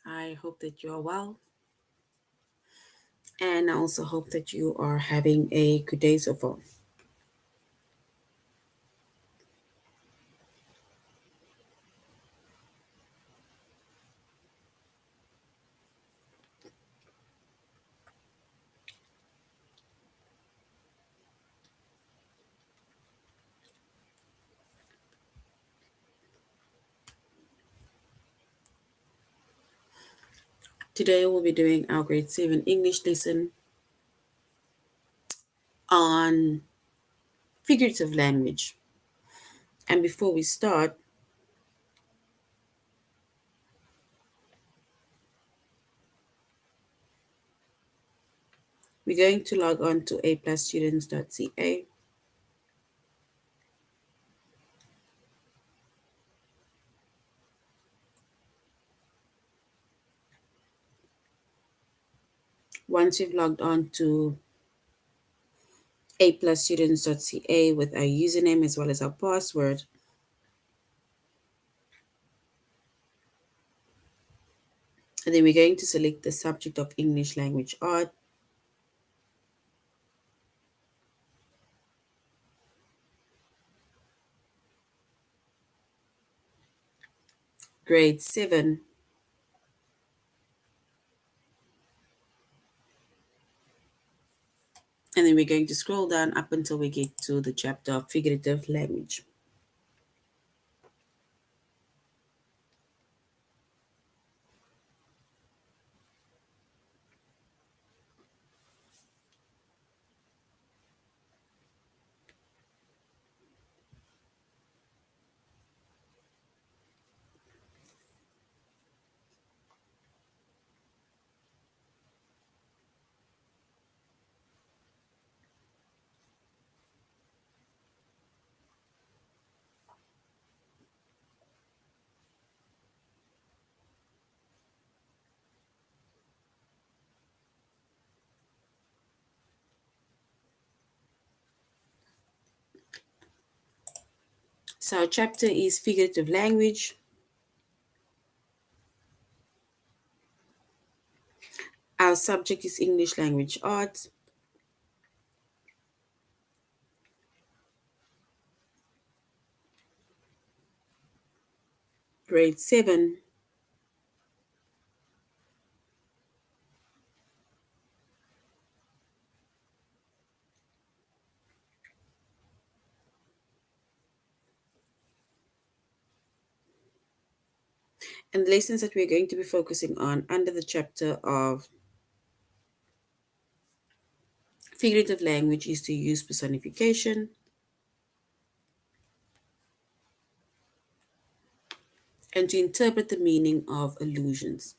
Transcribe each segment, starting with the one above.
I hope that you are well, and I also hope that you are having a good day so far. Today we'll be doing our grade 7 English lesson on figurative language. And before we start, we're going to log on to aplusstudents.ca. Once we've logged on to aplusstudents.ca with our username as well as our password, and then we're going to select the subject of English language art. Grade 7. And then we're going to scroll down up until we get to the chapter of figurative language. So our chapter is figurative language. Our subject is English language arts. Grade 7. And the lessons that we're going to be focusing on under the chapter of figurative language is to use personification and to interpret the meaning of allusions.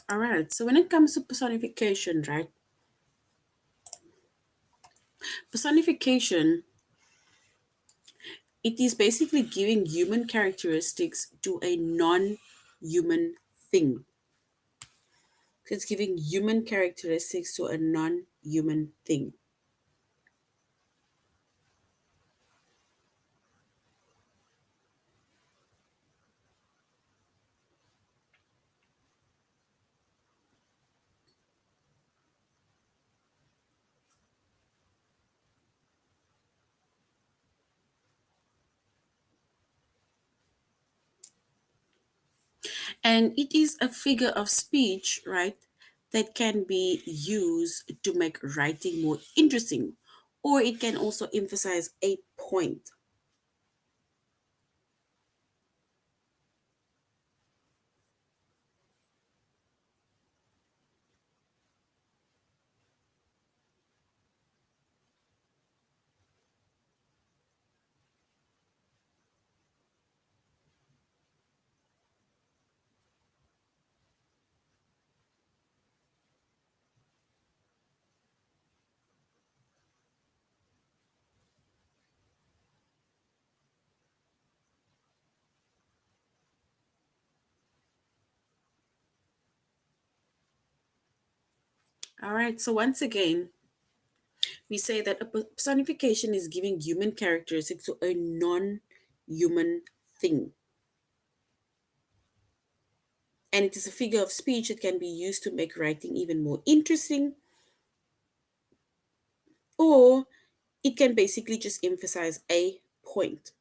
All right, so when it comes to personification, right? Personification, it is basically giving human characteristics to a non-human thing. It's giving human characteristics to a non-human thing. And it is a figure of speech, right, that can be used to make writing more interesting, or it can also emphasize a point. All right. So once again, we say that a personification is giving human characteristics to a non-human thing, and it is a figure of speech that can be used to make writing even more interesting, or it can basically just emphasize a point.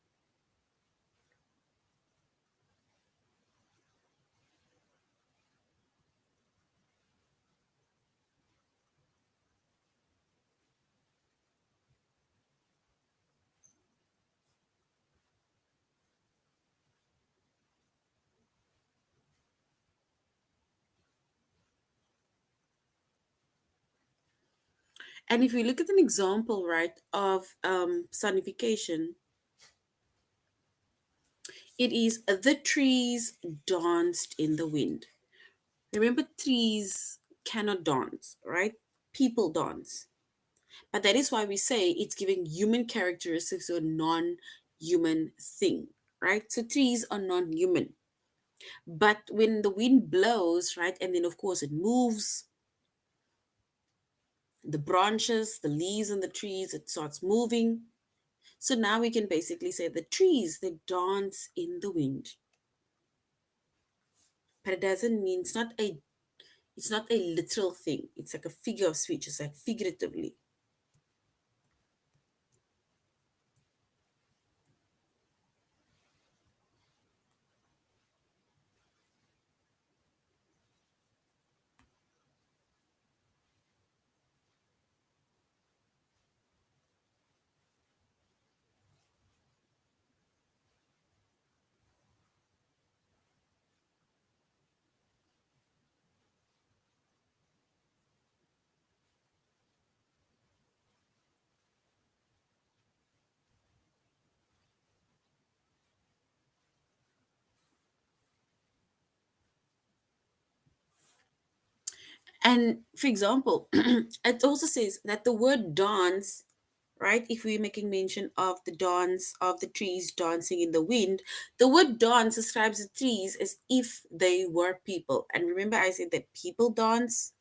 And if we look at an example, right, of personification, it is the trees danced in the wind. Remember, trees cannot dance, right? People dance. But that is why we say it's giving human characteristics to a non human thing, right? So trees are non human. But when the wind blows, right, and then of course it moves the branches, the leaves on the trees, it starts moving. So now we can basically say the trees, they dance in the wind. But it doesn't mean it's not a literal thing. It's like a figure of speech. It's like figuratively. And for example, it also says that the word dance, right? If we're making mention of the dance of the trees dancing in the wind, the word dance describes the trees as if they were people. And remember, I said that people dance,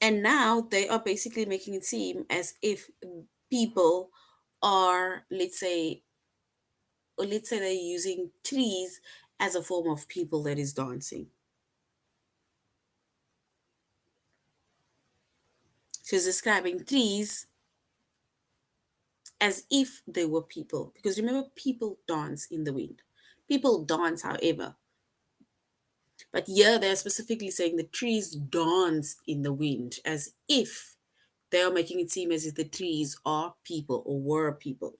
and now they are basically making it seem as if people are, let's say they're using trees as a form of people that is dancing. She's describing trees as if they were people. Because remember, people dance in the wind. People dance, however. But here they're specifically saying the trees danced in the wind as if they are making it seem as if the trees are people or were people.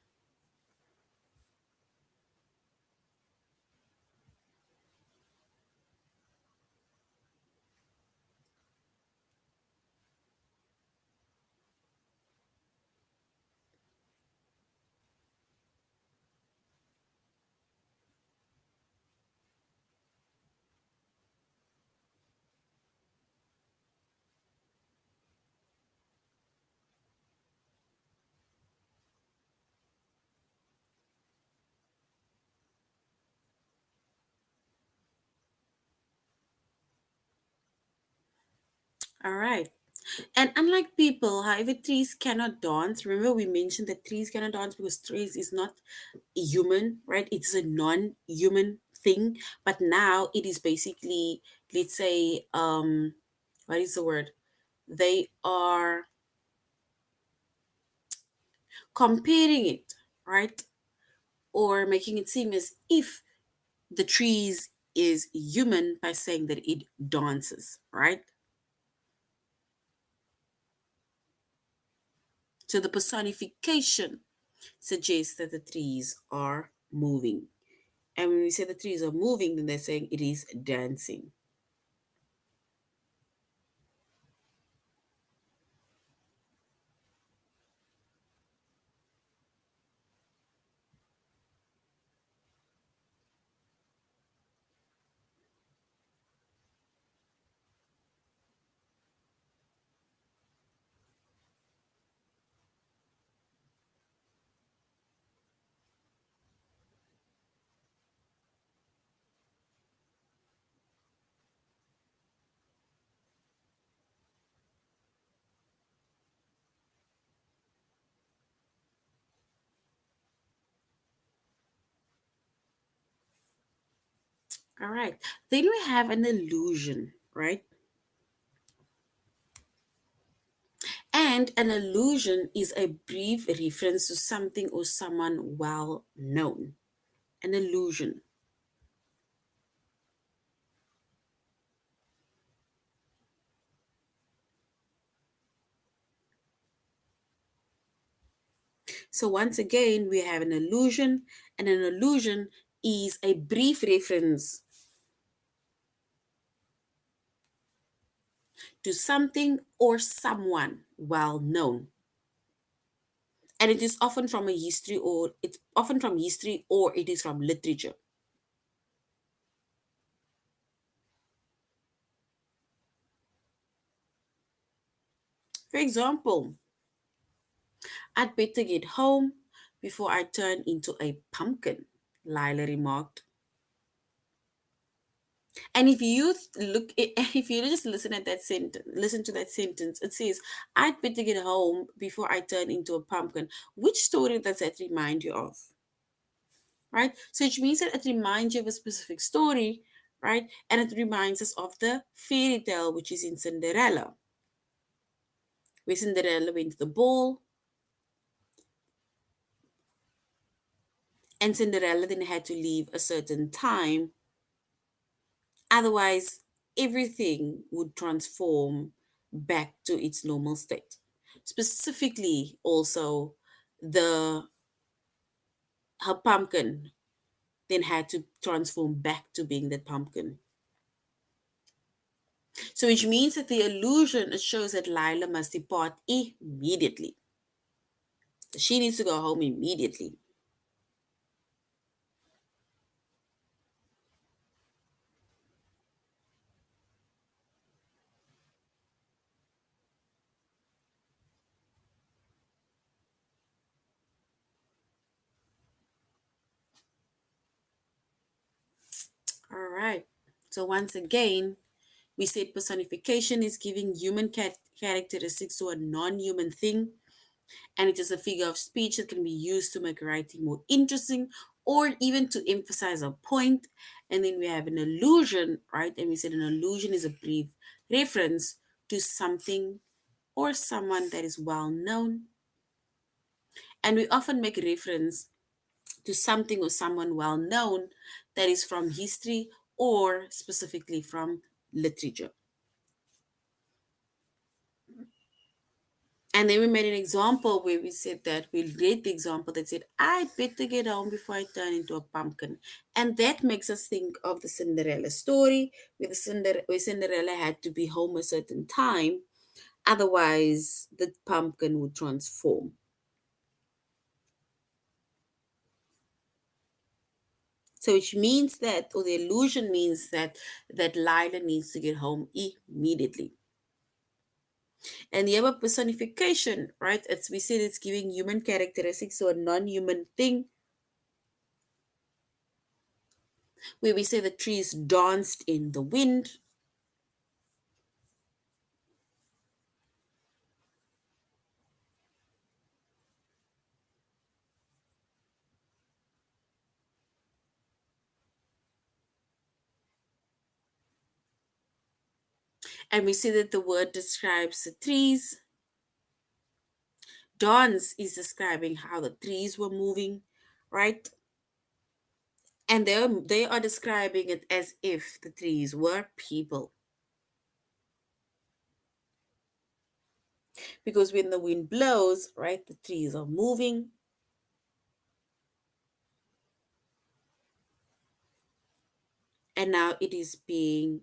All right. And unlike people, however, trees cannot dance. Remember, we mentioned that trees cannot dance because trees is not human, right? It's a non-human thing. But now it is basically, let's say, what is the word? They are comparing it, right? Or making it seem as if the trees is human by saying that it dances, right? So the personification suggests that the trees are moving. And when we say the trees are moving, then they're saying it is dancing. All right. Then we have an illusion, right? And an allusion is a brief reference to something or someone well known. An allusion. So once again, we have an allusion, and an allusion is a brief reference to something or someone well known. And it is often from a history or it's often from history or it is from literature. For example, I'd better get home before I turn into a pumpkin, Lila remarked. And if you if you just listen at that sentence, listen to that sentence, it says, "I'd better get home before I turn into a pumpkin." Which story does that remind you of, right? So it means that it reminds you of a specific story, right? And it reminds us of the fairy tale, which is in Cinderella, where Cinderella went to the ball, and Cinderella then had to leave a certain time. Otherwise, everything would transform back to its normal state. Specifically, also, the her pumpkin then had to transform back to being that pumpkin. So, which means that the illusion it shows that Lila must depart immediately. She needs to go home immediately. All right. So once again, we said personification is giving human characteristics to a non-human thing, and it is a figure of speech that can be used to make writing more interesting or even to emphasize a point. And then we have an allusion, right? And we said an allusion is a brief reference to something or someone that is well known. And we often make reference to something or someone well known that is from history or specifically from literature. And then we made an example where we said that we read the example that said, "I better get home before I turn into a pumpkin." And that makes us think of the Cinderella story where, where Cinderella had to be home a certain time. Otherwise, the pumpkin would transform. So which means that, or the illusion means that Lila needs to get home immediately. And the other personification, right? As we said, it's giving human characteristics to a non-human thing, where we say the trees danced in the wind, and we say that the word describes the trees. Dance is describing how the trees were moving, right? And they are describing it as if the trees were people. Because when the wind blows, right, the trees are moving. And now it is being,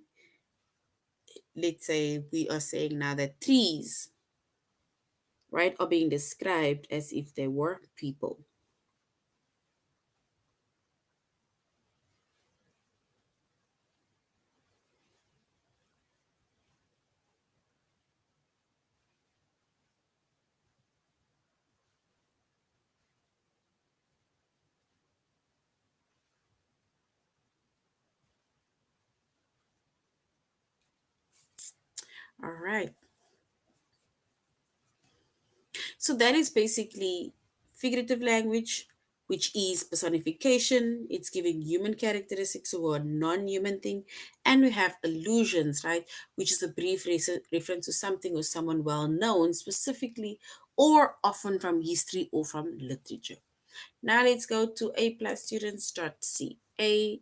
let's say, we are saying now that trees, right, are being described as if they were people. All right. So that is basically figurative language, which is personification. It's giving human characteristics to a non human thing. And we have allusions, right? Which is a brief reference to something or someone well known, specifically or often from history or from literature. Now let's go to A plus students. Start C. A,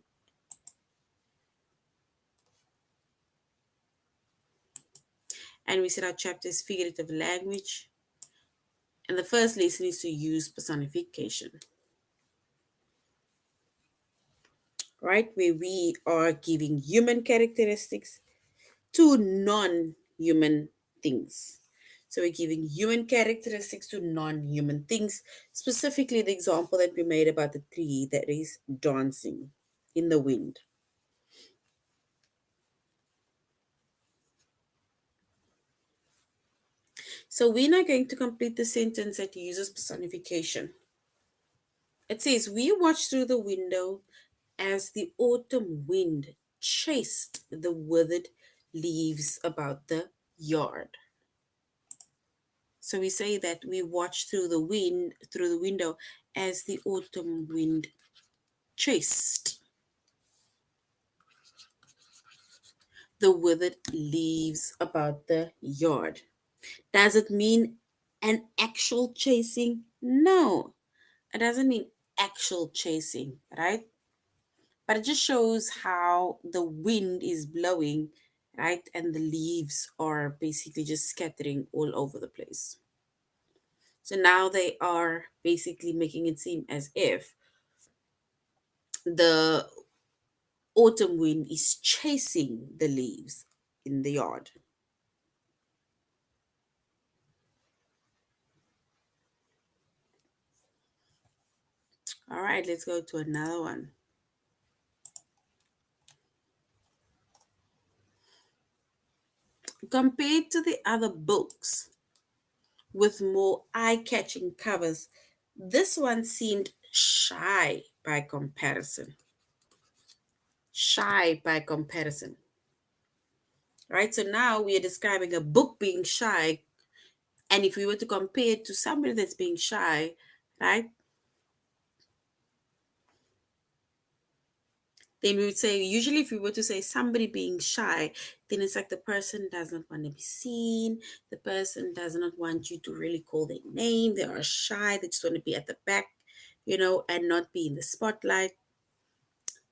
and we said our chapter is figurative language. And the first lesson is to use personification, right? Where we are giving human characteristics to non human things. So we're giving human characteristics to non human things, specifically the example that we made about the tree that is dancing in the wind. So we're now going to complete the sentence that uses personification. It says, we watched through the window as the autumn wind chased the withered leaves about the yard. So we say that we watch through the window as the autumn wind chased the withered leaves about the yard. Does it mean an actual chasing? No, it doesn't mean actual chasing, right? But it just shows how the wind is blowing, right? And the leaves are basically just scattering all over the place. So now they are basically making it seem as if the autumn wind is chasing the leaves in the yard. All right, let's go to another one. Compared to the other books with more eye catching covers, this one seemed shy by comparison. Shy by comparison. Right? So now we are describing a book being shy. And if we were to compare it to somebody that's being shy, right? Then we would say, usually, if we were to say somebody being shy, then it's like the person does not want to be seen. The person does not want you to really call their name. They are shy. They just want to be at the back, and not be in the spotlight.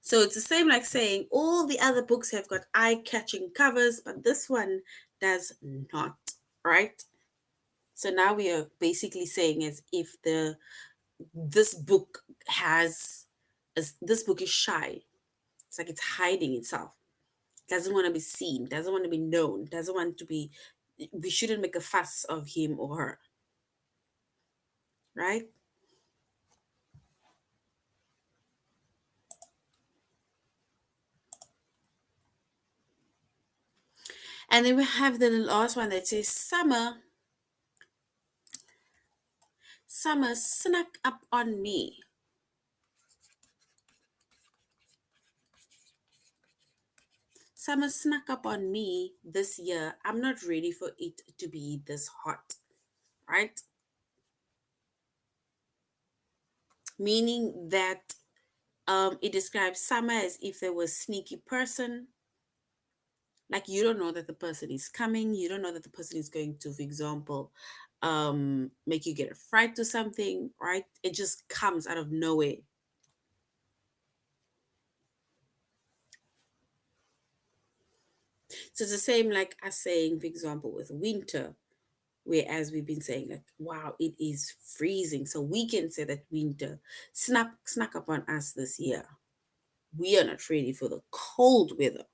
So it's the same like saying all the other books have got eye catching covers, but this one does not, right? So now we are basically saying as if this book has as this book is shy. It's like it's hiding itself. Doesn't want to be seen, doesn't want to be known, doesn't want to be, we shouldn't make a fuss of him or her, right? And then we have the last one that says summer snuck up on me. Summer snuck up on me this year. I'm not ready for it to be this hot, right? Meaning that it describes summer as if there was a sneaky person. Like you don't know that the person is coming. You don't know that the person is going to, for example, make you get a fright to something, right? It just comes out of nowhere. So it's the same like us saying, for example, with winter, whereas we've been saying like, wow, it is freezing. So we can say that winter snuck up on us this year. We are not ready for the cold weather.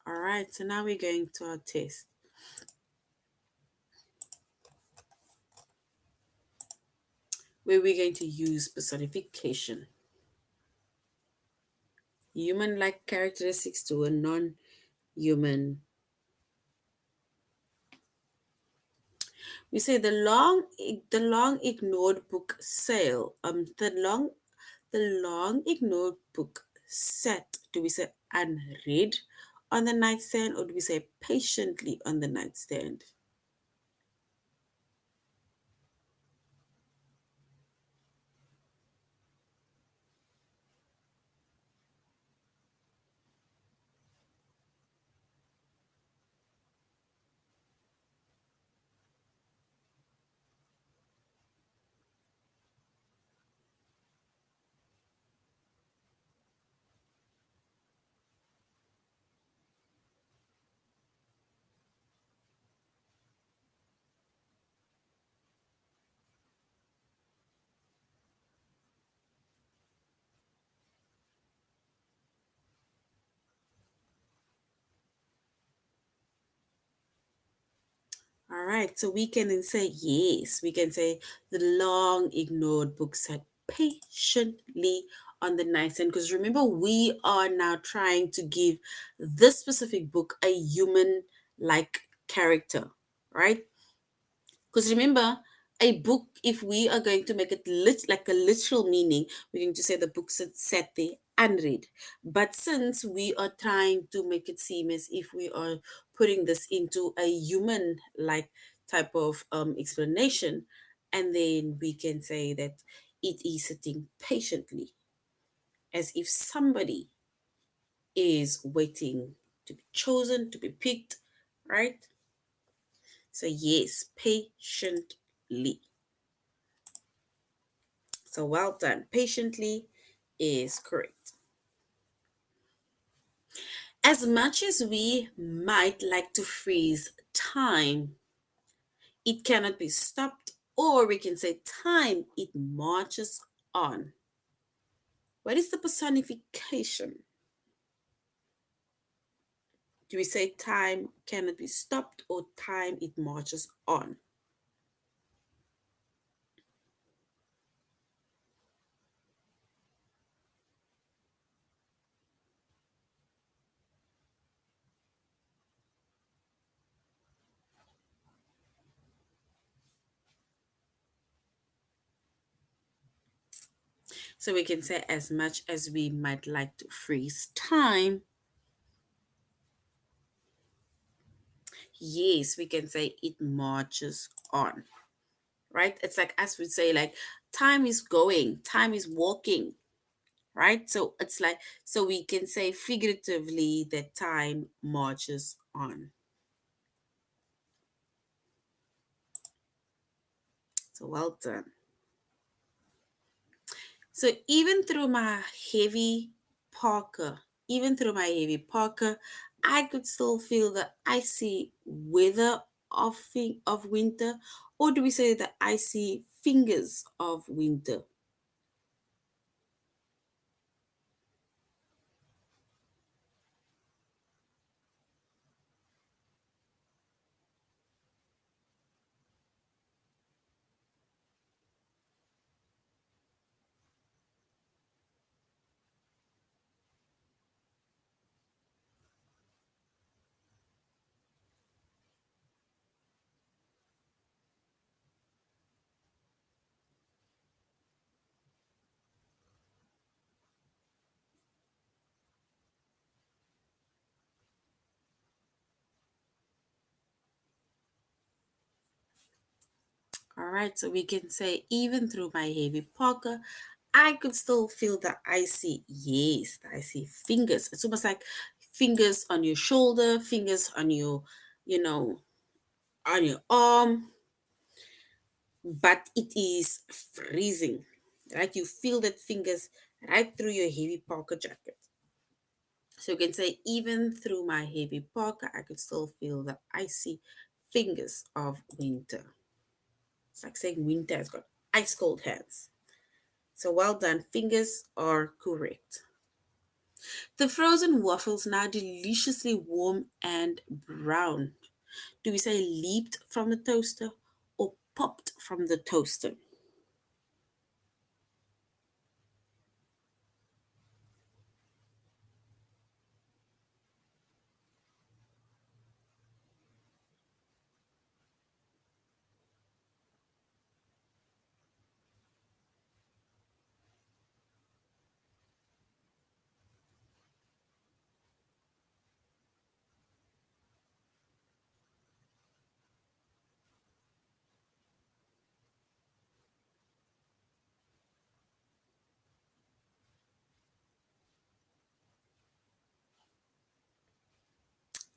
All right, so now we're going to our test where we're going to use personification. Human like characteristics to a non human We say the long ignored book sale. The long ignored book sat. Do we say unread on the nightstand, or do we say patiently on the nightstand? All right, so we can then say yes. We can say the long ignored book sat patiently on the nightstand. Because remember, we are now trying to give this specific book a human like character, right? Because remember, a book, if we are going to make it like a literal meaning, we're going to say the book sat there unread. But since we are trying to make it seem as if we are putting this into a human like type of explanation, and then we can say that it is sitting patiently as if somebody is waiting to be chosen, to be picked, right? So, yes, patiently. So well done. Patiently is correct. As much as we might like to freeze time, it cannot be stopped, or we can say time, it marches on. What is the personification? Do we say time cannot be stopped, or time, it marches on? So we can say as much as we might like to freeze time, yes, we can say it marches on, right? It's like as we say, like time is going, time is walking, right? So it's like, so we can say figuratively that time marches on. So well done. So even through my heavy parka, I could still feel the icy weather of winter, or do we say the icy fingers of winter? All right, so we can say even through my heavy parka, I could still feel the icy, yes, the icy fingers. It's almost like fingers on your shoulder, fingers on your, you know, on your arm, but it is freezing, right? You feel that fingers right through your heavy parka jacket. So you can say even through my heavy parka, I could still feel the icy fingers of winter. It's like saying winter has got ice cold hands. So well done. Fingers are correct. The frozen waffles now deliciously warm and brown. Do we say leaped from the toaster or popped from the toaster?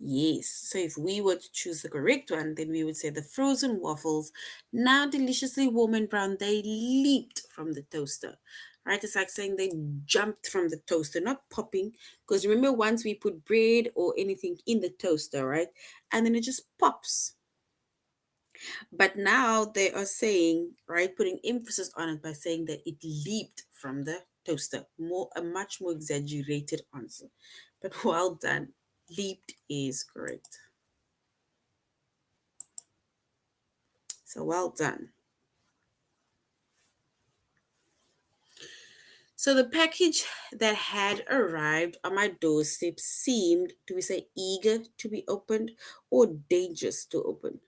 Yes. So if we were to choose the correct one, then we would say the frozen waffles, now deliciously warm and brown, they leaped from the toaster. Right? It's like saying they jumped from the toaster, not popping. Because remember, once we put bread or anything in the toaster, right? And then it just pops. But now they are saying, right, putting emphasis on it by saying that it leaped from the toaster. More a much more exaggerated answer. But well done. Leaped is correct. So well done. So the package that had arrived on my doorstep seemed, do we say eager to be opened or dangerous to open?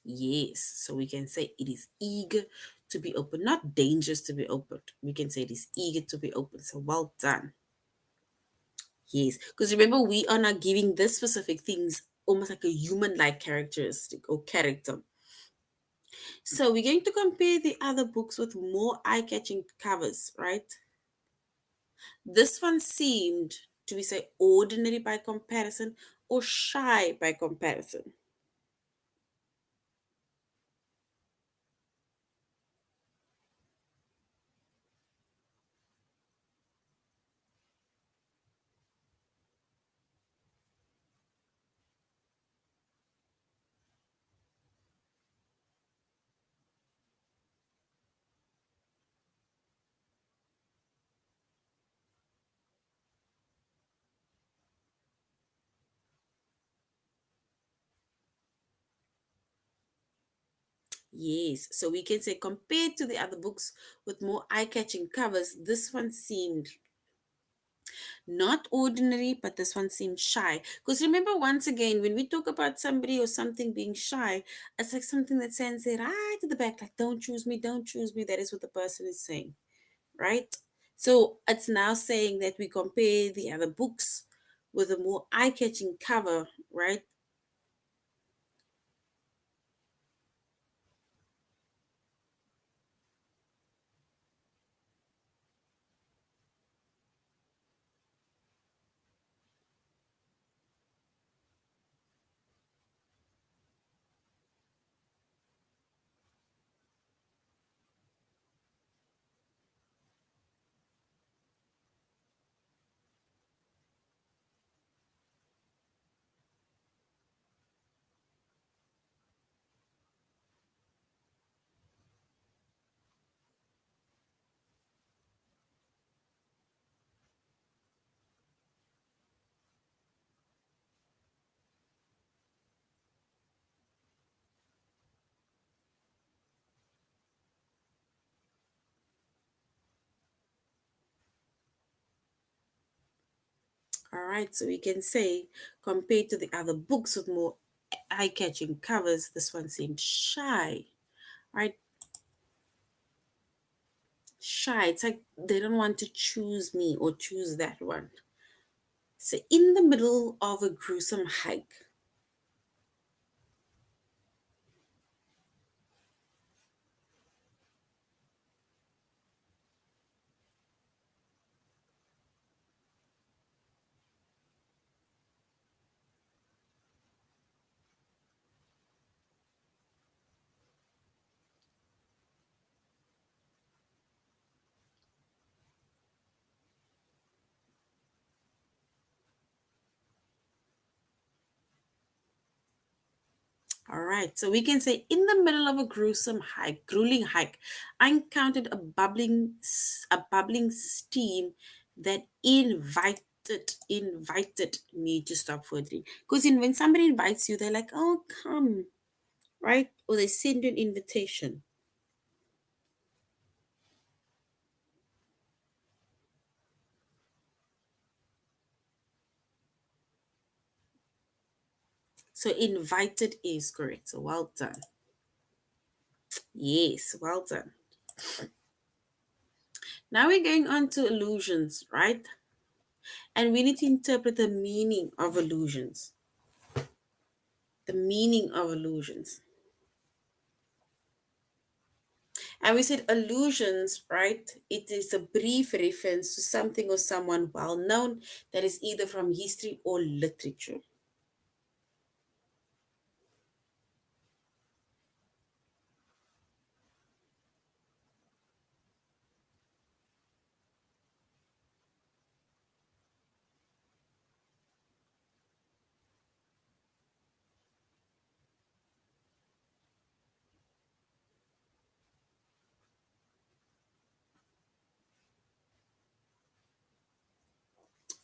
Yes. So we can say it is eager to be open, not dangerous to be opened. We can say it is eager to be open. So well done. Yes. Because remember, we are not giving this specific things almost like a human like characteristic or character. So we're going to compare the other books with more eye-catching covers, right? This one seemed to be say ordinary by comparison or shy by comparison. Yes, so we can say compared to the other books with more eye-catching covers, this one seemed not ordinary, but this one seemed shy. Because remember, once again, when we talk about somebody or something being shy, it's like something that sends it right to the back, like, don't choose me, don't choose me. That is what the person is saying, right? So it's now saying that we compare the other books with a more eye-catching cover, right? All right, so we can say compared to the other books with more eye-catching covers, this one seemed shy. Right, shy. It's like they don't want to choose me or choose that one. So in the middle of a gruesome hike. All right, so we can say in the middle of a gruesome hike, grueling hike, I encountered a bubbling steam that invited me to stop for a drink. Because when somebody invites you, they're like, "Oh, come," right? Or they send you an invitation. So invited is correct. So well done. Yes, well done. Now we're going on to illusions, right? And we need to interpret the meaning of illusions. The meaning of illusions. And we said allusions, right? It is a brief reference to something or someone well known that is either from history or literature.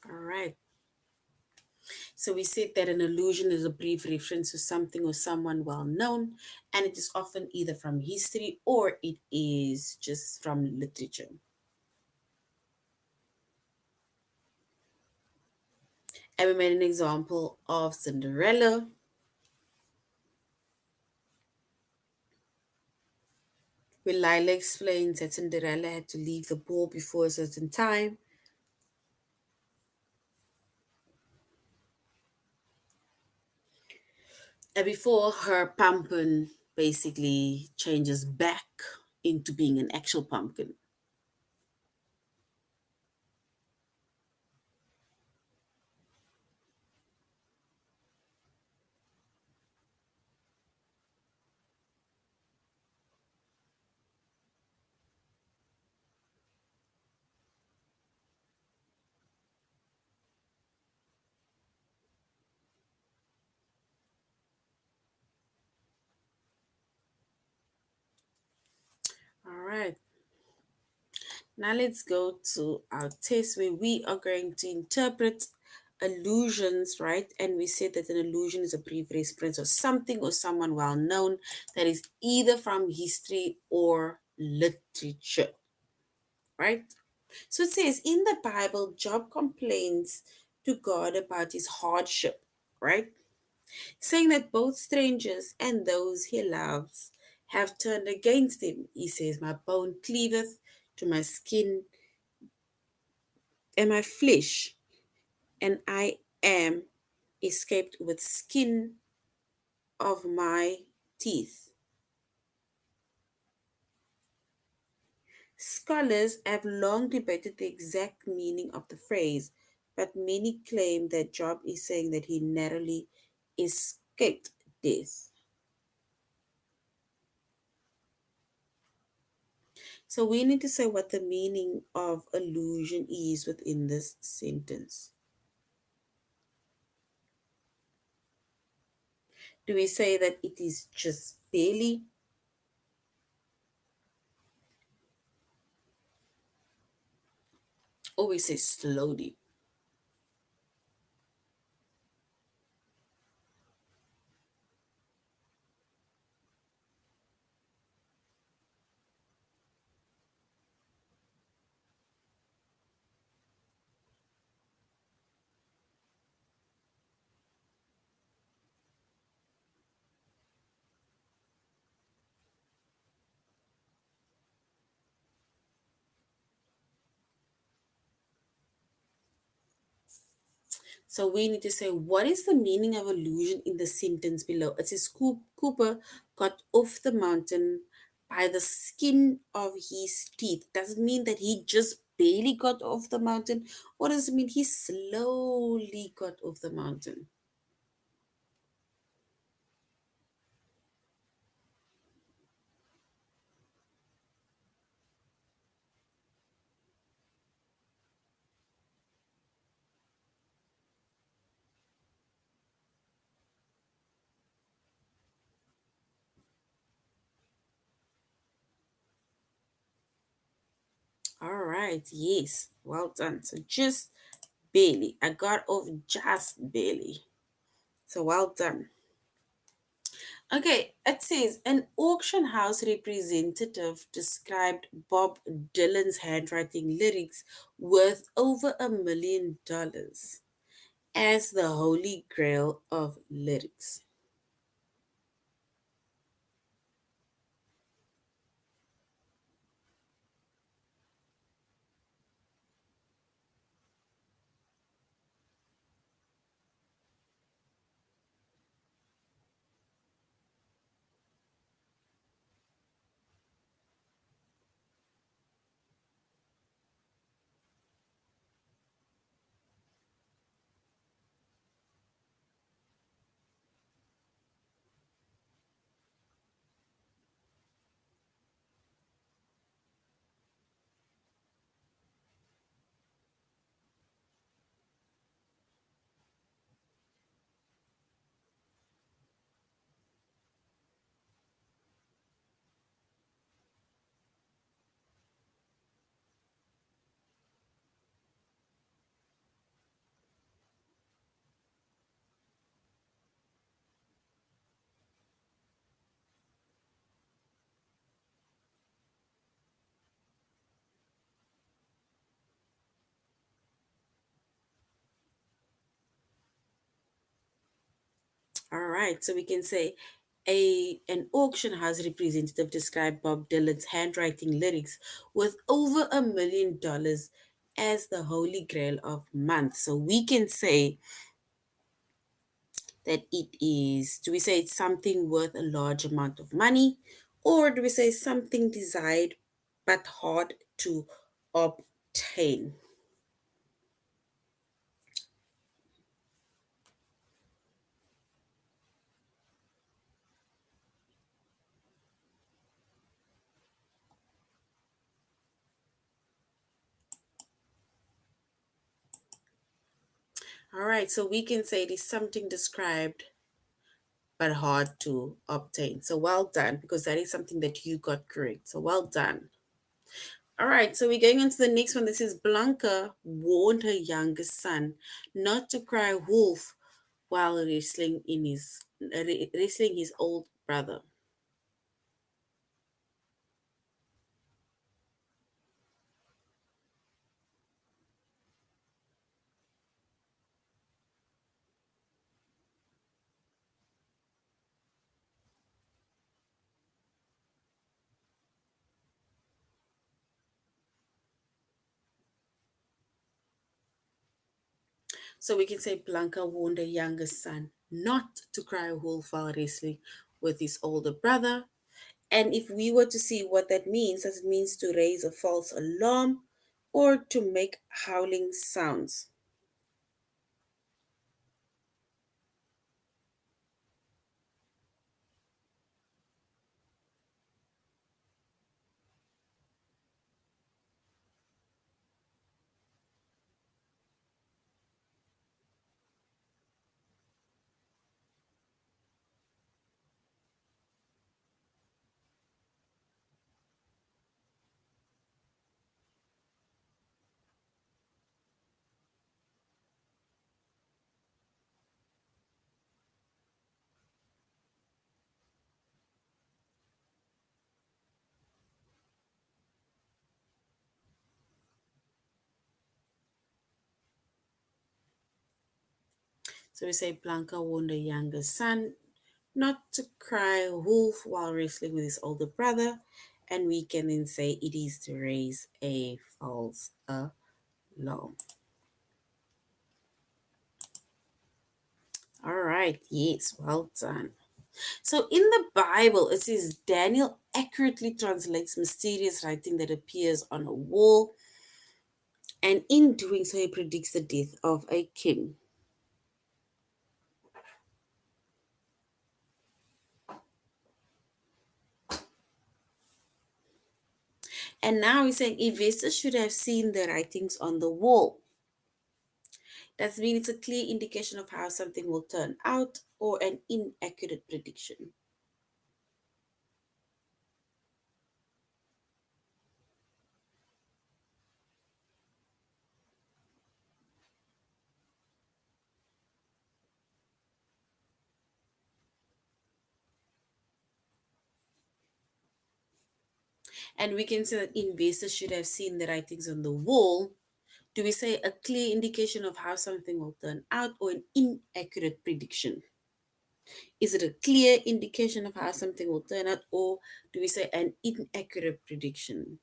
All right. So we said that an allusion is a brief reference to something or someone well known, and it is often either from history or it is just from literature. And we made an example of Cinderella, where Lila explains that Cinderella had to leave the ball before a certain time, and before her pumpkin basically changes back into being an actual pumpkin. All right, now let's go to our test where we are going to interpret allusions, right? And we said that an allusion is a brief reference of something or someone well known that is either from history or literature, right? So it says in the Bible, Job complains to God about his hardship, right? Saying that both strangers and those he loves have turned against him. He says, my bone cleaveth to my skin and my flesh, and I am escaped with skin of my teeth. Scholars have long debated the exact meaning of the phrase, but many claim that Job is saying that he narrowly escaped death. So we need to say what the meaning of allusion is within this sentence. Do we say that it is just barely, or we say slowly? So we need to say, what is the meaning of illusion in the sentence below? It says Cooper got off the mountain by the skin of his teeth. Does it mean that he just barely got off the mountain? Or does it mean he slowly got off the mountain? All right, yes, well done. So just barely. I got off just barely. So well done. Okay, it says an auction house representative described Bob Dylan's handwriting lyrics worth over $1 million as the holy grail of lyrics. All right, so we can say an auction house representative described Bob Dylan's handwriting lyrics worth over $1 million as the holy grail of month. So we can say that it is, do we say it's something worth a large amount of money, or do we say something desired but hard to obtain? All right, so we can say it is something described but hard to obtain. So well done, because that is something that you got correct. So well done. All right, so we're going on to the next one. This is Blanca warned her youngest son not to cry wolf while wrestling his old brother. So we can say Blanca warned her youngest son not to cry wolf while wrestling with his older brother. And if we were to see what that means, does it means to raise a false alarm or to make howling sounds? So we say Blanca warned her younger son not to cry wolf while wrestling with his older brother. And we can then say it is to raise a false alarm. All right, yes, well done. So in the Bible, it says Daniel accurately translates mysterious writing that appears on a wall, and in doing so, he predicts the death of a king. And now he's saying investors should have seen the writings on the wall. That means it's a clear indication of how something will turn out or an inaccurate prediction. And we can say that investors should have seen the writings on the wall. Do we say a clear indication of how something will turn out or an inaccurate prediction? Is it a clear indication of how something will turn out, or do we say an inaccurate prediction?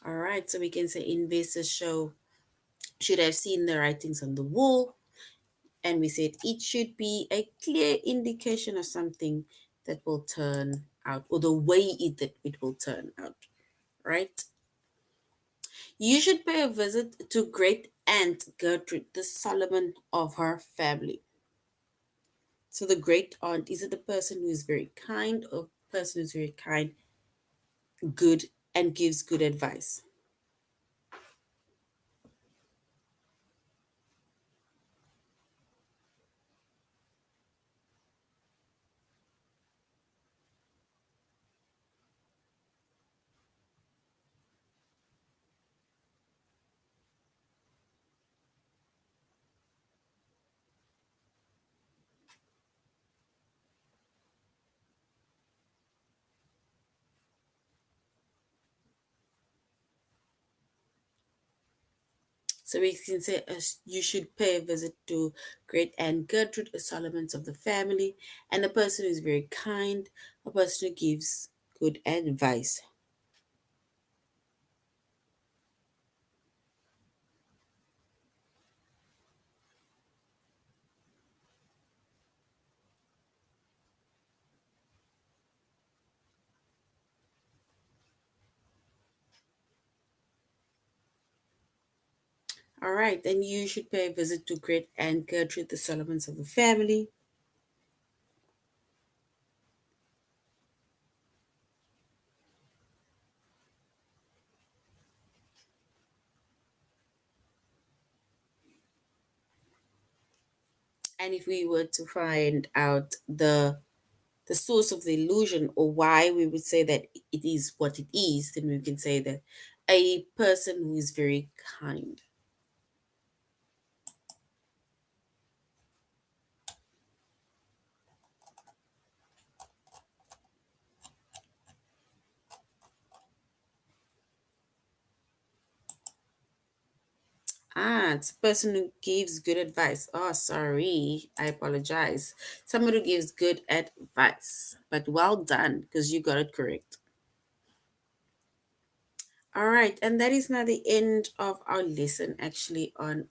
All right, so we can say investors should have seen the writings on the wall, and we said it should be a clear indication of something that will turn out, or the way it will turn out, right? You should pay a visit to great aunt Gertrude, the Solomon of her family. So the great aunt, is it the person who is very kind, or person who's very kind, good, and gives good advice? So we can say you should pay a visit to great aunt Gertrude, a Solomons of the family, and a person who is very kind, a person who gives good advice. All right, then you should pay a visit to great aunt Gertrude, the Solomons of the family. And if we were to find out the source of the illusion, or why we would say that it is what it is, then we can say that a person who is very kind. It's a person who gives good advice. Oh, sorry. I apologize. Someone who gives good advice. But well done, because you got it correct. All right. And that is now the end of our lesson, actually, on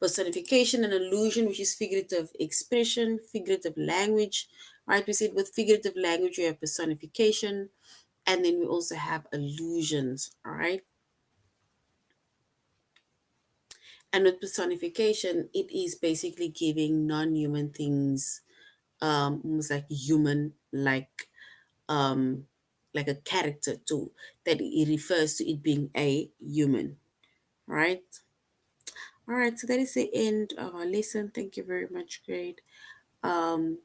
personification and illusion, which is figurative expression, figurative language. Right? We said with figurative language, we have personification, and then we also have illusions. All right. And with personification, it is basically giving non-human things almost like human, um, like a character too. That it refers to it being a human, right? All right, so that is the end of our lesson. Thank you very much, grade um,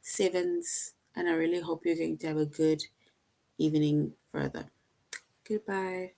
sevens, and I really hope you're going to have a good evening further. Goodbye.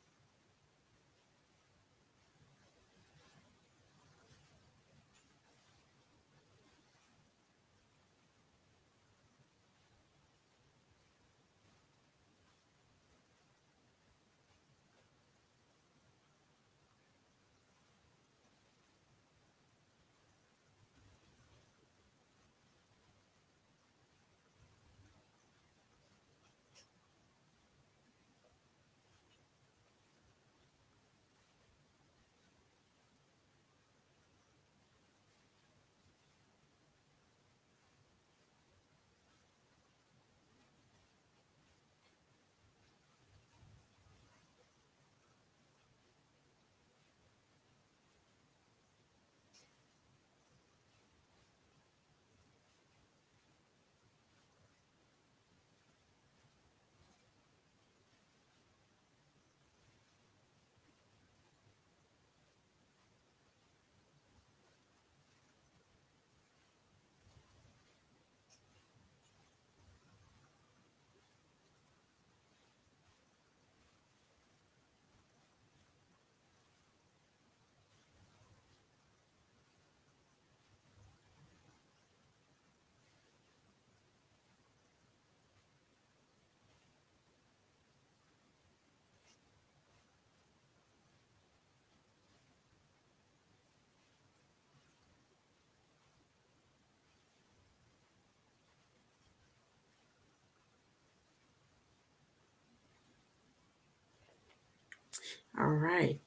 All right.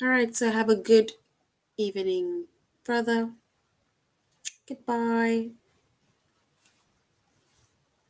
All right, so have a good evening further. Goodbye.